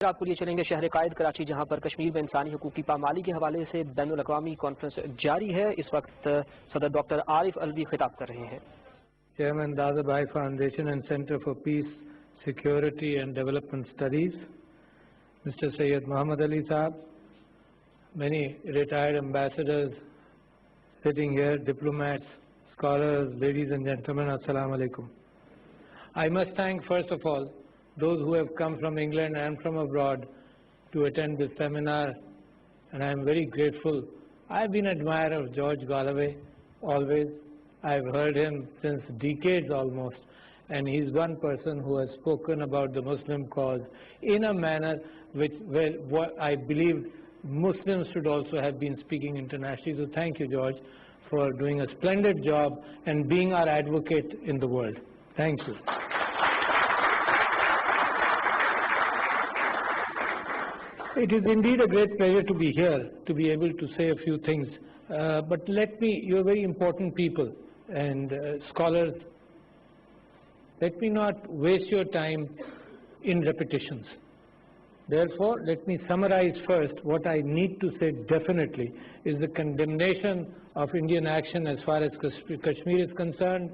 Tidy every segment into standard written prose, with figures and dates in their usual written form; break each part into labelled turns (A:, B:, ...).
A: आपको लिए चलेंगे शहर कायद कराची, जहां पर कश्मीर में इंसानी हकूक की पामाली के हवाले से बैनुल अक़वामी कॉन्फ्रेंस जारी है। इस वक्त सदर डॉक्टर आरिफ अलवी खिताब कर रहे हैं।
B: Chairman Dada Bhai foundation and centre for peace, security and development studies, mister Syed Mohammad Ali Sahab, many retired ambassadors sitting here, diplomats, scholars, ladies and gentlemen, assalamu alaikum. I must thank first of all those who have come from England and from abroad to attend this seminar, and I am very grateful. I have been an admirer of George Galloway always. I have heard him since decades almost, and he is one person who has spoken about the Muslim cause in a manner where I believe Muslims should also have been speaking internationally. So thank you, George, for doing a splendid job and being our advocate in the world. Thank you. It is indeed a great pleasure to be here, to be able to say a few things. But you're very important people and scholars, let me not waste your time in repetitions. Therefore, let me summarize first. What I need to say definitely is the condemnation of Indian action as far as Kashmir is concerned,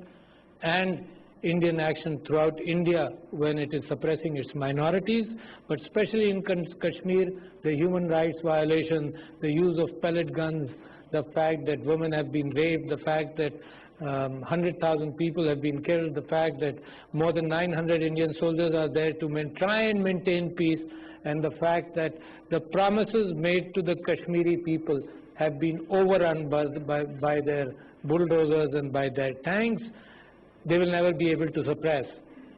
B: and Indian action throughout India when it is suppressing its minorities, but especially in Kashmir, the human rights violation, the use of pellet guns, the fact that women have been raped, the fact that 100,000 people have been killed, the fact that more than 900 Indian soldiers are there to try and maintain peace, and the fact that the promises made to the Kashmiri people have been overrun by their bulldozers and by their tanks. They will never be able to suppress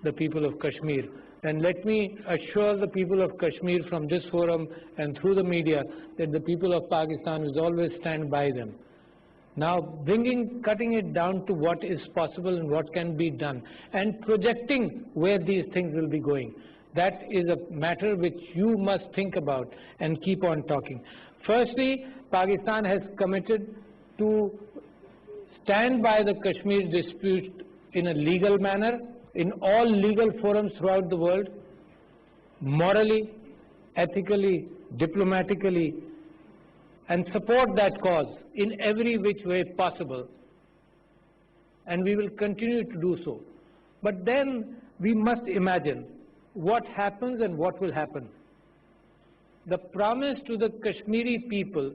B: the people of Kashmir. And let me assure the people of Kashmir from this forum and through the media that the people of Pakistan will always stand by them. Now, cutting it down to what is possible and what can be done, and projecting where these things will be going. That is a matter which you must think about and keep on talking. Firstly, Pakistan has committed to stand by the Kashmir dispute in a legal manner, in all legal forums throughout the world, morally, ethically, diplomatically, and support that cause in every which way possible. And we will continue to do so. But then we must imagine what happens and what will happen. The promise to the Kashmiri people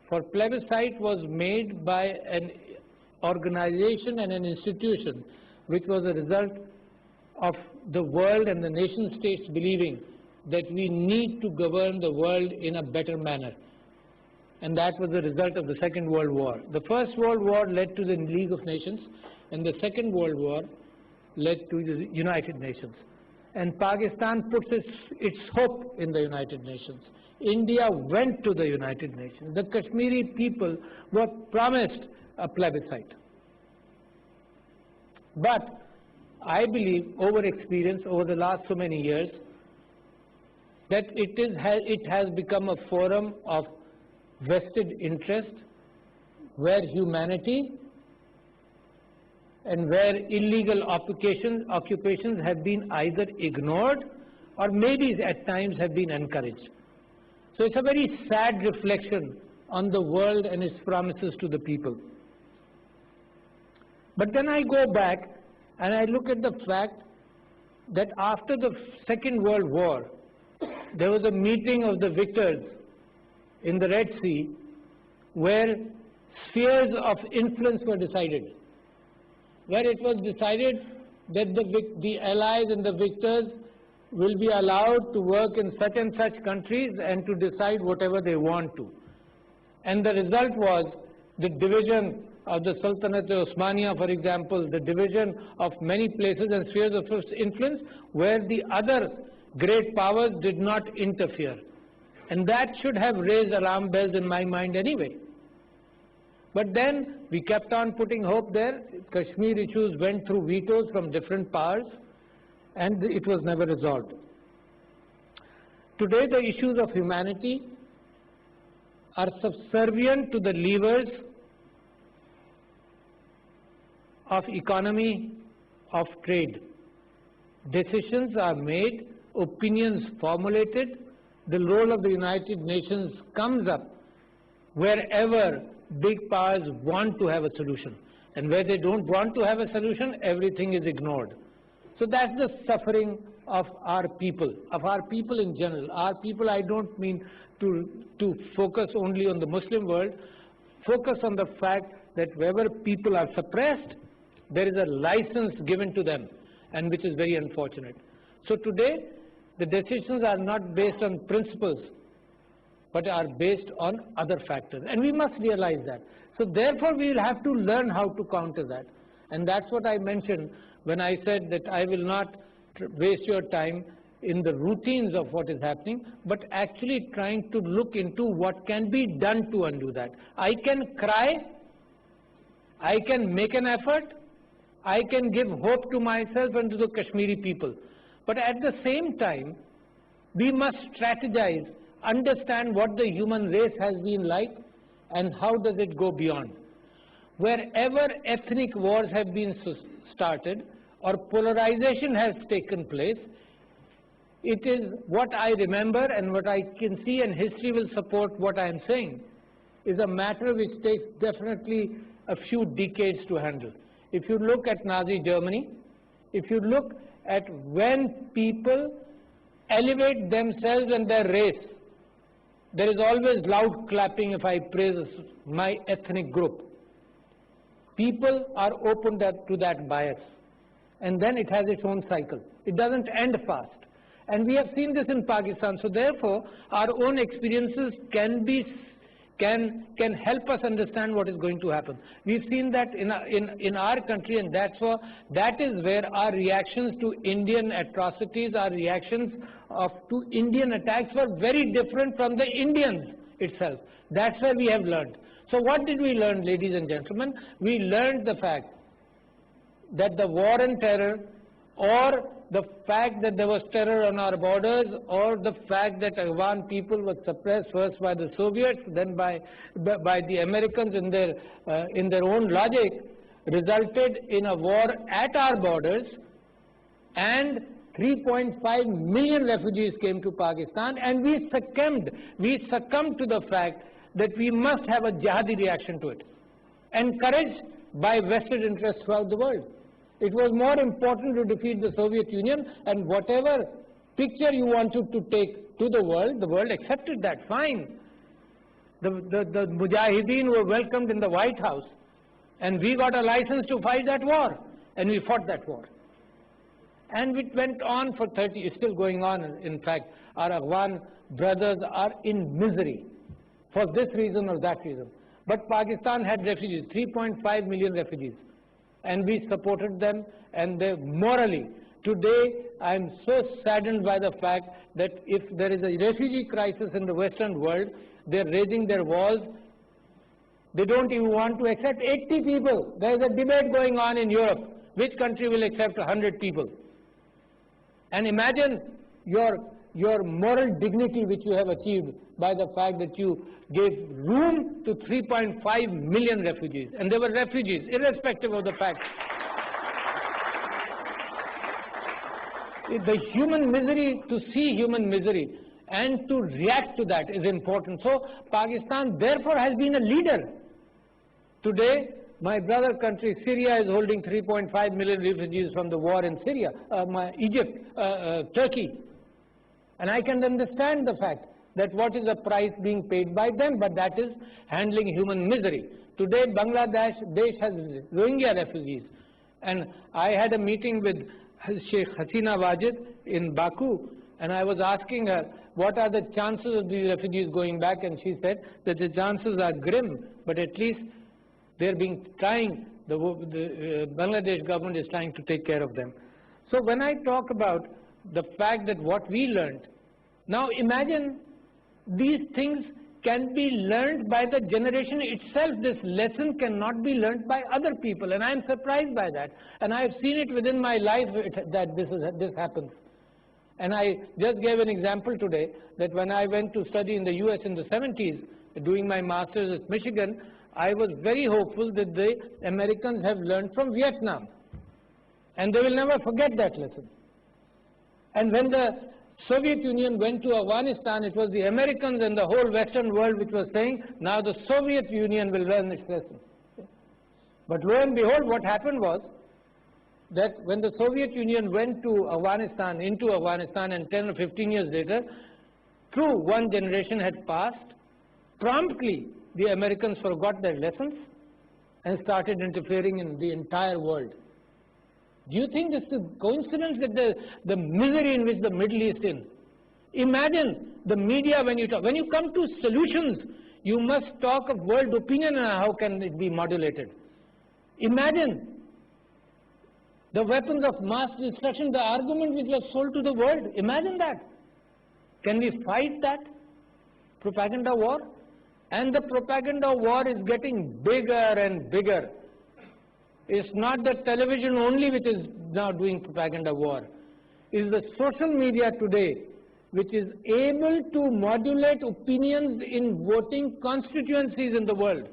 B: for plebiscite was made by an organization and an institution which was a result of the world and the nation states believing that we need to govern the world in a better manner. And that was the result of the Second World War. The First World War led to the League of Nations, and the Second World War led to the United Nations. And Pakistan puts its hope in the United Nations. India went to the United Nations. The Kashmiri people were promised a plebiscite. But I believe, over experience, over the last so many years, that it has become a forum of vested interest where humanity and where illegal occupations have been either ignored or maybe at times have been encouraged. So it's a very sad reflection on the world and its promises to the people. But then I go back and I look at the fact that after the Second World War, there was a meeting of the victors in the Red Sea where spheres of influence were decided, where it was decided that the allies and the victors will be allowed to work in such and such countries and to decide whatever they want to. And the result was the division of the Sultanate Osmania, for example, the division of many places and spheres of influence where the other great powers did not interfere. And that should have raised alarm bells in my mind anyway. But then we kept on putting hope there. Kashmir issues went through vetoes from different powers, and it was never resolved. Today the issues of humanity are subservient to the levers of economy, of trade. Decisions are made opinions formulated, the role of the United Nations comes up wherever big powers want to have a solution. And where they don't want to have a solution, everything is ignored. So that's the suffering of our people in general. Our people, I don't mean to focus only on the Muslim world, focus on the fact that wherever people are suppressed, there is a license given to them, and which is very unfortunate. So today, the decisions are not based on principles, but are based on other factors. And we must realize that. So therefore, we will have to learn how to counter that. And that's what I mentioned when I said that I will not waste your time in the routines of what is happening, but actually trying to look into what can be done to undo that. I can cry, I can make an effort, I can give hope to myself and to the Kashmiri people. But at the same time, we must strategize, understand what the human race has been like and how does it go beyond. Wherever ethnic wars have been started or polarization has taken place, it is what I remember and what I can see, and history will support what I am saying, is a matter which takes definitely a few decades to handle. If you look at Nazi Germany, if you look at when people elevate themselves and their race, there is always loud clapping if I praise my ethnic group. People are open to that bias, and then it has its own cycle. It doesn't end fast. And we have seen this in Pakistan. So therefore, our own experiences can help us understand what is going to happen. We've seen that in our country, and that is where our reactions to Indian atrocities, our reactions to Indian attacks were very different from the Indians itself. That's where we have learned. So what did we learn, ladies and gentlemen? We learned the fact that the war on terror, or the fact that there was terror on our borders, or the fact that Afghan people were suppressed first by the Soviets, then by the Americans in their own logic, resulted in a war at our borders, and 3.5 million refugees came to Pakistan, and we succumbed to the fact that we must have a jihadi reaction to it, encouraged by vested interests throughout the world. It was more important to defeat the Soviet Union, and whatever picture you wanted to take to the world accepted that, fine. The Mujahideen were welcomed in the White House, and we got a license to fight that war, and we fought that war. And it went on for it's still going on. In fact, our Afghan brothers are in misery for this reason or that reason. But Pakistan had refugees, 3.5 million refugees. And we supported them, and they morally. Today, I am so saddened by the fact that if there is a refugee crisis in the Western world, they are raising their walls. They don't even want to accept 80 people. There is a debate going on in Europe. Which country will accept 100 people? And imagine your moral dignity which you have achieved by the fact that you gave room to 3.5 million refugees. And they were refugees, irrespective of the fact. The human misery, to see human misery and to react to that is important. So Pakistan therefore has been a leader. Today, my brother country, Syria, is holding 3.5 million refugees from the war in Syria, Egypt, Turkey. And I can understand the fact that what is the price being paid by them, but that is handling human misery. Today, Bangladesh has Rohingya refugees. And I had a meeting with Sheikh Hasina Wajid in Baku, and I was asking her, what are the chances of these refugees going back? And she said that the chances are grim, but at least they're trying, the Bangladesh government is trying to take care of them. So when I talk about the fact that what we learned, now imagine these things can be learned by the generation itself. This lesson cannot be learned by other people, and I am surprised by that. And I have seen it within my life that this happens. And I just gave an example today that when I went to study in the US in the 70s, doing my master's at Michigan, I was very hopeful that the Americans have learned from Vietnam. And they will never forget that lesson. And when the Soviet Union went to Afghanistan, it was the Americans and the whole Western world which was saying, now the Soviet Union will learn its lesson. But lo and behold, what happened was that when the Soviet Union went to Afghanistan, into Afghanistan, and 10 or 15 years later, true, one generation had passed, promptly the Americans forgot their lessons and started interfering in the entire world. Do you think this is a coincidence that the misery in which the Middle East is in? Imagine the media when you talk. When you come to solutions, you must talk of world opinion and how can it be modulated. Imagine the weapons of mass destruction, the argument which was sold to the world. Imagine that. Can we fight that propaganda war? And the propaganda war is getting bigger and bigger. It's not the television only which is now doing propaganda war. It's the social media today which is able to modulate opinions in voting constituencies in the world.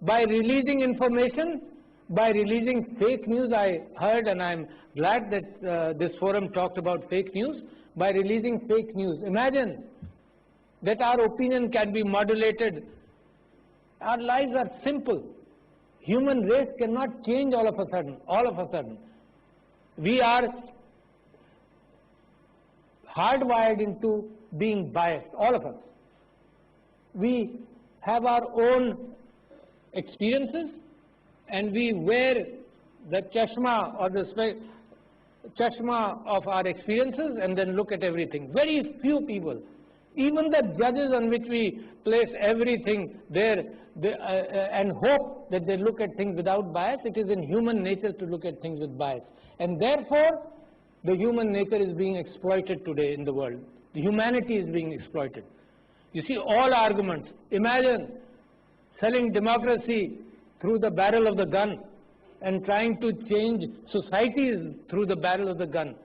B: By releasing information, by releasing fake news, I heard, and I'm glad that this forum talked about fake news, by releasing fake news. Imagine that our opinion can be modulated. Our lives are simple. Human race cannot change all of a sudden. We are hardwired into being biased, all of us. We have our own experiences and we wear the chashma or the chashma of our experiences and then look at everything. Very few people, even the judges on which we place everything there and hope that they look at things without bias, it is in human nature to look at things with bias. And therefore, the human nature is being exploited today in the world. The humanity is being exploited. You see, all arguments. Imagine selling democracy through the barrel of the gun and trying to change societies through the barrel of the gun.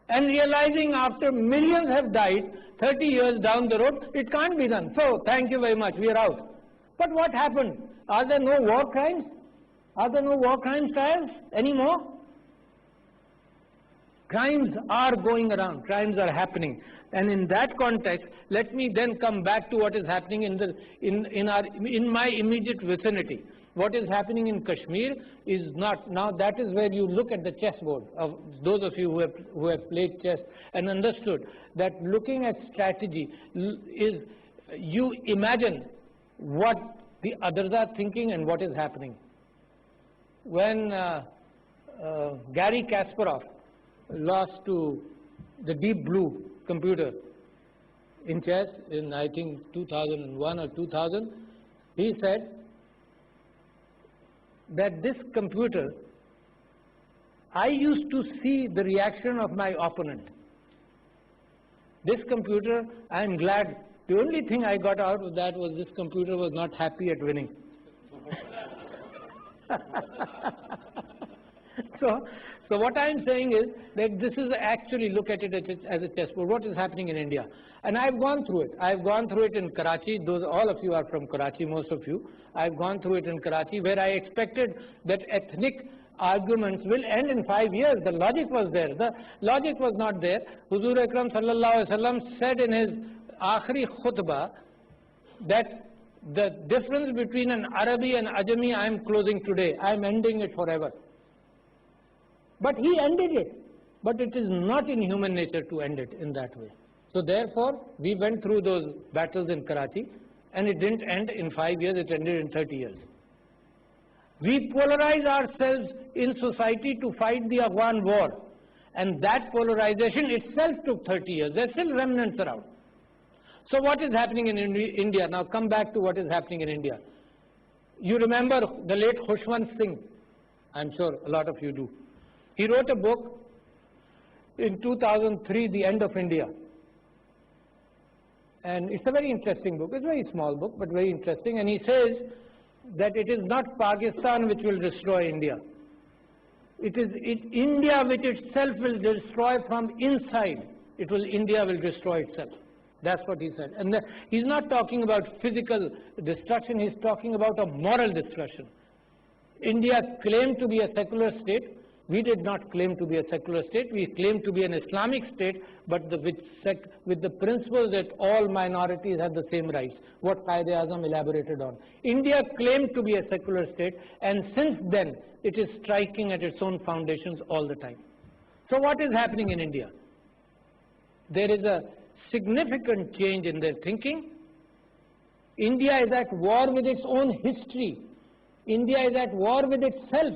B: And realizing after millions have died, 30 years down the road, it can't be done. So, thank you very much, we are out. But what happened? Are there no war crimes? Are there no war crimes trials anymore? Crimes are going around, crimes are happening. And in that context, let me then come back to what is happening in my immediate vicinity. What is happening in Kashmir is not, now that is where you look at the chessboard of those of you who have played chess and understood that looking at strategy is, you imagine what the others are thinking and what is happening. When Garry Kasparov lost to the Deep Blue computer in chess in I think 2001 or 2000, he said that this computer, I used to see the reaction of my opponent. This computer, I am glad, the only thing I got out of that was this computer was not happy at winning. So what I am saying is that this is actually, look at it as a chessboard. What is happening in India? And I've gone through it. I've gone through it in Karachi. All of you are from Karachi, most of you. I've gone through it in Karachi, where I expected that ethnic arguments will end in 5 years. The logic was there. The logic was not there. Huzur Akram sallallahu alaihi wasallam said in his Akhri khutbah that the difference between an Arabi and Ajami I am closing today. I am ending it forever. But he ended it. But it is not in human nature to end it in that way. So therefore, we went through those battles in Karachi and it didn't end in 5 years, it ended in 30 years. We polarize ourselves in society to fight the Afghan war. And that polarization itself took 30 years. There are still remnants around. So what is happening in India? Now come back to what is happening in India. You remember the late Khushwant Singh. I'm sure a lot of you do. He wrote a book in 2003, The End of India. And it's a very interesting book. It's a very small book, but very interesting. And he says that it is not Pakistan which will destroy India. It is India which itself will destroy from inside. India will destroy itself. That's what he said. And he's not talking about physical destruction, he's talking about a moral destruction. India claimed to be a secular state. We did not claim to be a secular state. We claimed to be an Islamic state, but with the principle that all minorities have the same rights, what Qaid-e-Azam elaborated on. India claimed to be a secular state, and since then, it is striking at its own foundations all the time. So what is happening in India? There is a significant change in their thinking. India is at war with its own history. India is at war with itself.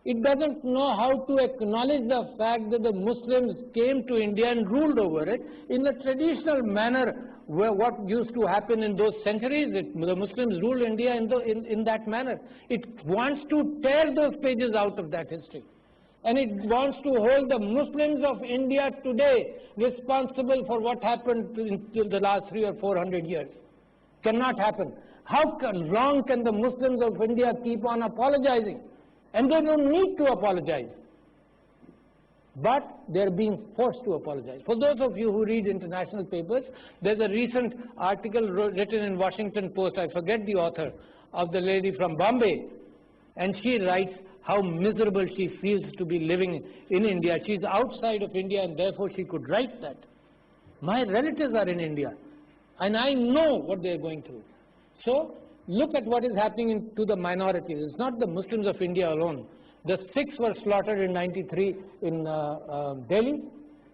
B: It doesn't know how to acknowledge the fact that the Muslims came to India and ruled over it in the traditional manner where what used to happen in those centuries. The Muslims ruled India in that manner. It wants to tear those pages out of that history. And it wants to hold the Muslims of India today responsible for what happened in the last 300 or 400 years. Cannot happen. How long can the Muslims of India keep on apologizing? And they don't need to apologize. But they're being forced to apologize. For those of you who read international papers, there's a recent article written in Washington Post, I forget the author, of the lady from Bombay. And she writes how miserable she feels to be living in India. She's outside of India and therefore she could write that. My relatives are in India and I know what they're going through. So, look at what is happening to the minorities. It's not the Muslims of India alone. The Sikhs were slaughtered in '93 in Delhi.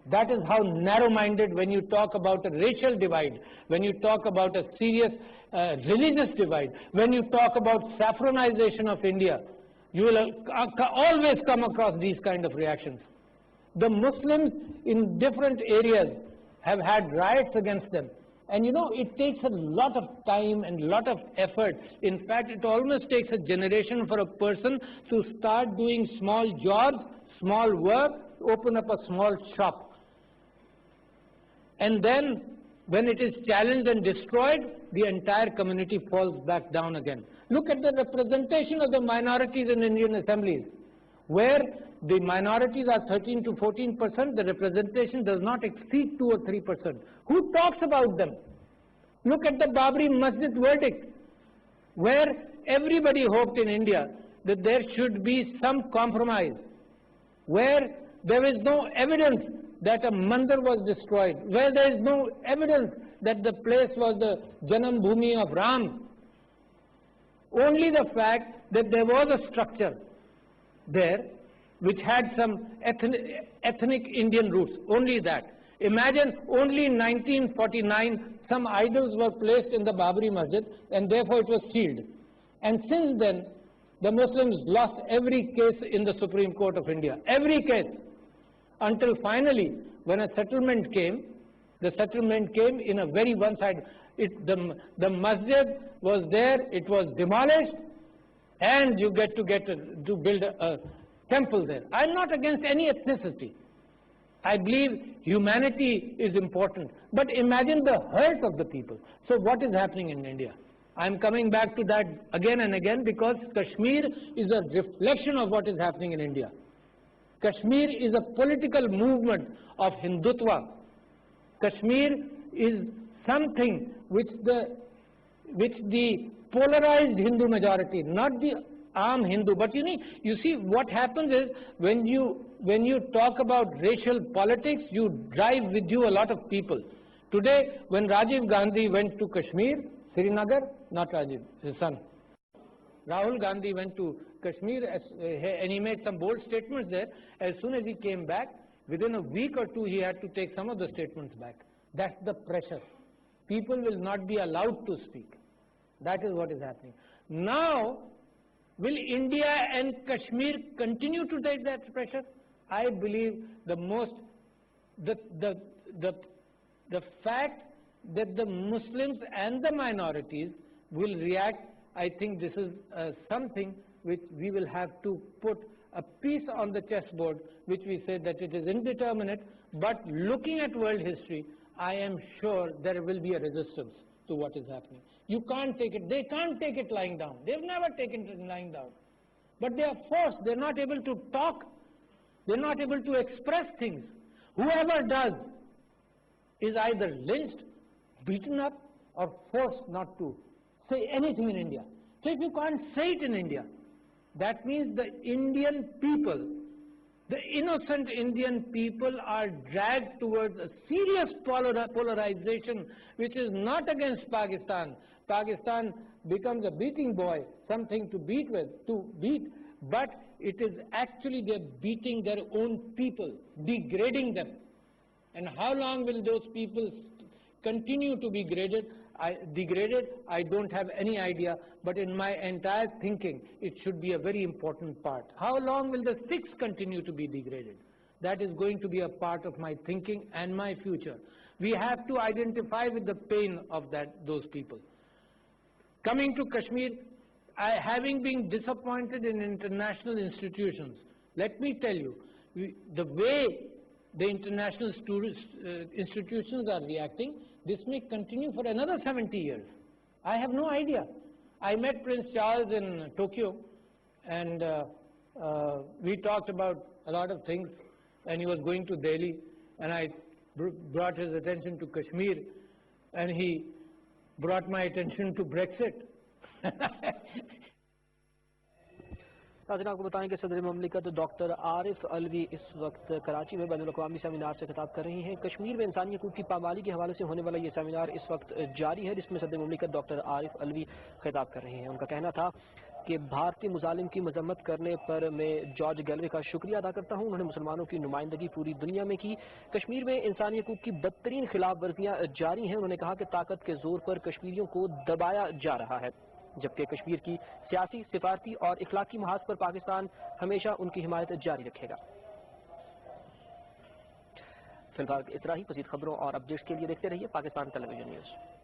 B: That is how narrow-minded when you talk about a racial divide, when you talk about a serious religious divide, when you talk about saffronization of India, you will always come across these kind of reactions. The Muslims in different areas have had riots against them. And you know, it takes a lot of time and a lot of effort. In fact, it almost takes a generation for a person to start doing small jobs, small work, open up a small shop. And then, when it is challenged and destroyed, the entire community falls back down again. Look at the representation of the minorities in Indian assemblies, where the minorities are 13 to 14%, the representation does not exceed 2 or 3%. Who talks about them? Look at the Babri Masjid verdict, where everybody hoped in India that there should be some compromise, where there is no evidence that a mandir was destroyed, where there is no evidence that the place was the Janam Bhumi of Ram. Only the fact that there was a structure there which had some ethnic Indian roots, only that. Imagine only in 1949 some idols were placed in the Babri Masjid and therefore it was sealed. And since then the Muslims lost every case in the Supreme Court of India, every case, until finally when a settlement came, the settlement came in a very one-sided. The masjid was there, it was demolished, and you get to build a temple there. I'm not against any ethnicity. I believe humanity is important. But imagine the hurt of the people. So what is happening in India? I'm coming back to that again and again because Kashmir is a reflection of what is happening in India. Kashmir is a political movement of Hindutva. Kashmir is something which the polarized Hindu majority, not the Aam Hindu, but you see what happens is when you talk about racial politics, you drive with you a lot of people. Today, when Rajiv Gandhi went to Kashmir, Srinagar, not Rajiv, his son, Rahul Gandhi went to Kashmir and he made some bold statements there. As soon as he came back, within a week or two, he had to take some of the statements back. That's the pressure. People will not be allowed to speak. That is what is happening. Now, will India and Kashmir continue to take that pressure? I believe the fact that the Muslims and the minorities will react, I think this is something which we will have to put a piece on the chessboard, which we say that it is indeterminate, but looking at world history, I am sure there will be a resistance to what is happening. You can't take it, they can't take it lying down. They've never taken it lying down. But they are forced, they're not able to talk, they're not able to express things. Whoever does is either lynched, beaten up, or forced not to say anything in India. So if you can't say it in India, that means the Indian people The innocent Indian people are dragged towards a serious polarization which is not against Pakistan. Pakistan becomes a beating boy, something to beat, but it is actually they're beating their own people, degrading them. And how long will those people continue to be degraded? I don't have any idea, but in my entire thinking, it should be a very important part. How long will the Sikhs continue to be degraded? That is going to be a part of my thinking and my future. We have to identify with the pain of those people. Coming to Kashmir, having been disappointed in international institutions, let me tell you, the way the international institutions are reacting, this may continue for another 70 years. I have no idea. I met Prince Charles in Tokyo, and we talked about a lot of things, and he was going to Delhi, and I brought his attention to Kashmir, and he brought my attention to Brexit.
A: नाज़रीन, आपको बताएं कि सदर ममलिकत doctor Arif Alvi इस वक्त कराची में बैनुल अक़वामी seminar से खिताब कर रही हैं। कश्मीर में इंसानी हकूक़ की पामाली के हवाले से होने वाला ये सेमिनार इस वक्त जारी है, जिसमें सदर ममलिकत डॉक्टर आरिफ अलवी खिताब कर रही हैं। उनका कहना था कि भारतीय मुजालिम की मजम्मत करने पर मैं जॉर्ज गैलवे का शुक्रिया अदा करता हूँ। उन्होंने मुसलमानों की नुमाइंदगी पूरी दुनिया में की। कश्मीर में इंसानी हकूक़ की बदतरीन खिलाफ वर्जियाँ जारी हैं। उन्होंने कहा कि ताकत के जोर पर कश्मीरियों को दबाया जा रहा है, जबकि कश्मीर की सियासी, सिफारती और इखलाकी महाज पर पाकिस्तान हमेशा उनकी हिमायत जारी रखेगा। फिलहाल इतना ही। मज़ीद खबरों और अपडेट्स के लिए देखते रहिए पाकिस्तान टेलीविजन न्यूज़।